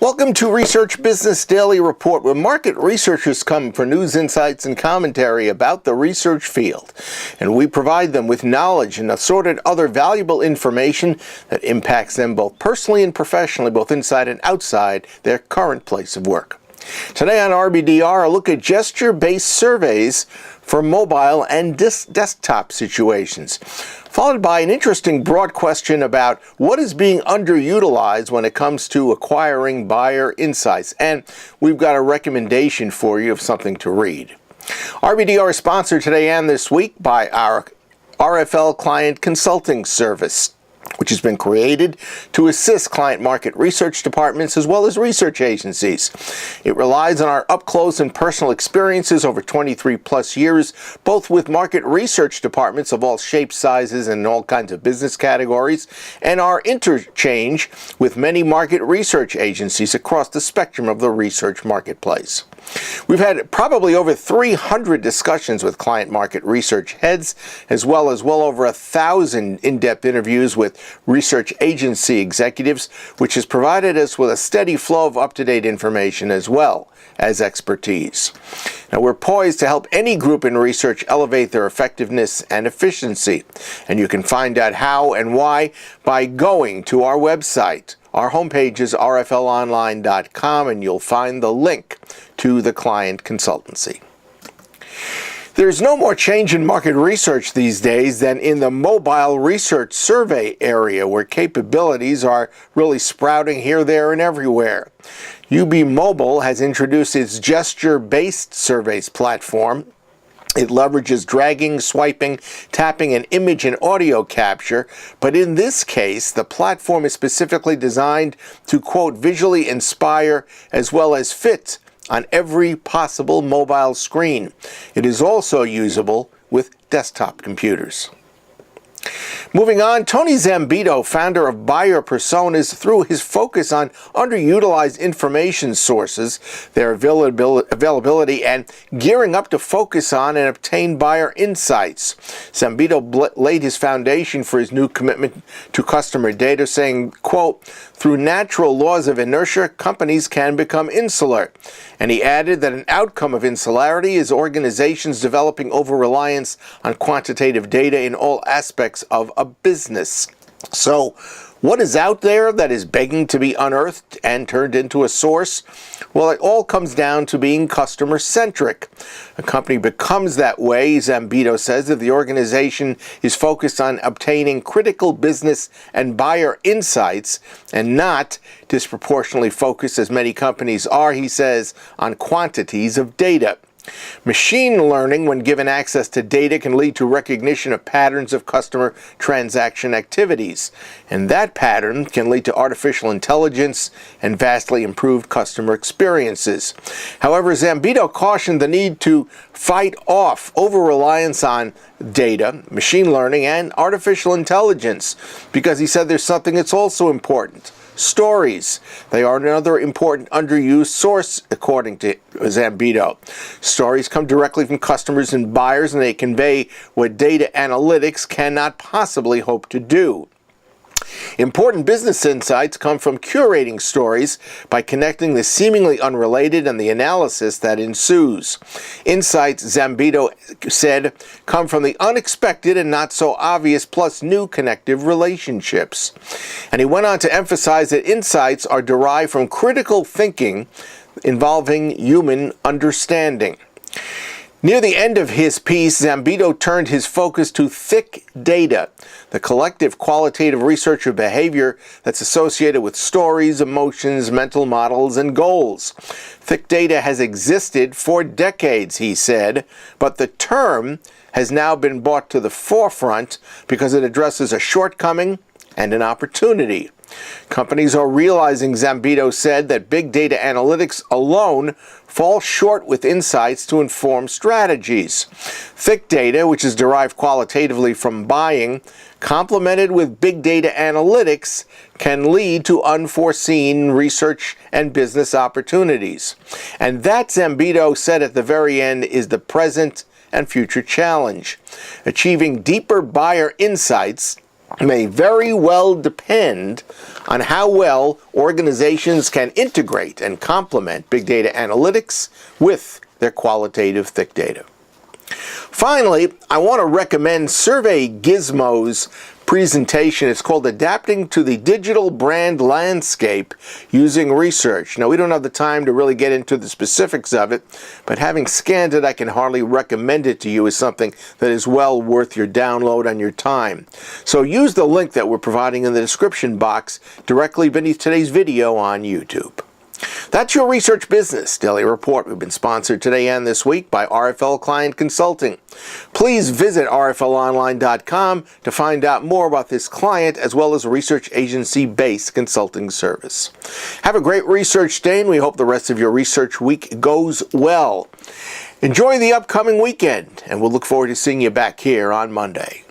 Welcome to Research Business Daily Report, where market researchers come for news, insights, and commentary about the research field. And we provide them with knowledge and assorted other valuable information that impacts them both personally and professionally, both inside and outside their current place of work. Today on RBDR, a look at gesture-based surveys for mobile and desktop situations, followed by an interesting broad question about what is being underutilized when it comes to acquiring buyer insights. And we've got a recommendation for you of something to read. RBDR is sponsored today and this week by our RFL Client Consulting Service, which has been created to assist client market research departments as well as research agencies. It relies on our up-close and personal experiences over 23 plus years, both with market research departments of all shapes, sizes, and all kinds of business categories, and our interchange with many market research agencies across the spectrum of the research marketplace. We've had probably over 300 discussions with client market research heads, as well as well over 1,000 in-depth interviews with research agency executives, which has provided us with a steady flow of up-to-date information as well as expertise. Now, we're poised to help any group in research elevate their effectiveness and efficiency, and you can find out how and why by going to our website. Our homepage is rflonline.com, and you'll find the link to the client consultancy. There's no more change in market research these days than in the mobile research survey area, where capabilities are really sprouting here, there, and everywhere. UBMobile has introduced its gesture-based surveys platform. It leverages dragging, swiping, tapping, and image and audio capture, but in this case, the platform is specifically designed to, quote, visually inspire as well as fit on every possible mobile screen. It is also usable with desktop computers. Moving on, Tony Zambito, founder of Buyer Personas, through his focus on underutilized information sources, their availability, and gearing up to focus on and obtain buyer insights. Zambito laid his foundation for his new commitment to customer data, saying, quote, through natural laws of inertia, companies can become insular. And he added that an outcome of insularity is organizations developing over-reliance on quantitative data in all aspects of a business. So, what is out there that is begging to be unearthed and turned into a source? Well, it all comes down to being customer-centric. A company becomes that way, Zambito says, if the organization is focused on obtaining critical business and buyer insights and not disproportionately focused, as many companies are, he says, on quantities of data. Machine learning, when given access to data, can lead to recognition of patterns of customer transaction activities. And that pattern can lead to artificial intelligence and vastly improved customer experiences. However, Zambito cautioned the need to fight off over-reliance on data, machine learning, and artificial intelligence, because he said there's something that's also important. Stories. They are another important underused source, according to Zambito. Stories come directly from customers and buyers, and they convey what data analytics cannot possibly hope to do. Important business insights come from curating stories by connecting the seemingly unrelated and the analysis that ensues. Insights, Zambito said, come from the unexpected and not so obvious, plus new connective relationships. And he went on to emphasize that insights are derived from critical thinking involving human understanding. Near the end of his piece, Zambito turned his focus to thick data, the collective qualitative research of behavior that's associated with stories, emotions, mental models, and goals. Thick data has existed for decades, he said, but the term has now been brought to the forefront because it addresses a shortcoming and an opportunity. Companies are realizing, Zambito said, that big data analytics alone fall short with insights to inform strategies. Thick data, which is derived qualitatively from buying, complemented with big data analytics, can lead to unforeseen research and business opportunities. And that, Zambito said at the very end, is the present and future challenge. Achieving deeper buyer insights may very well depend on how well organizations can integrate and complement big data analytics with their qualitative thick data. Finally, I want to recommend Survey Gizmo's presentation. It's called Adapting to the Digital Brand Landscape Using Research. Now, we don't have the time to really get into the specifics of it, but having scanned it, I can hardly recommend it to you as something that is well worth your download and your time. So use the link that we're providing in the description box directly beneath today's video on YouTube. That's your Research Business Daily Report. We've been sponsored today and this week by RFL Client Consulting. Please visit rflonline.com to find out more about this client as well as a research agency-based consulting service. Have a great research day, and we hope the rest of your research week goes well. Enjoy the upcoming weekend, and we'll look forward to seeing you back here on Monday.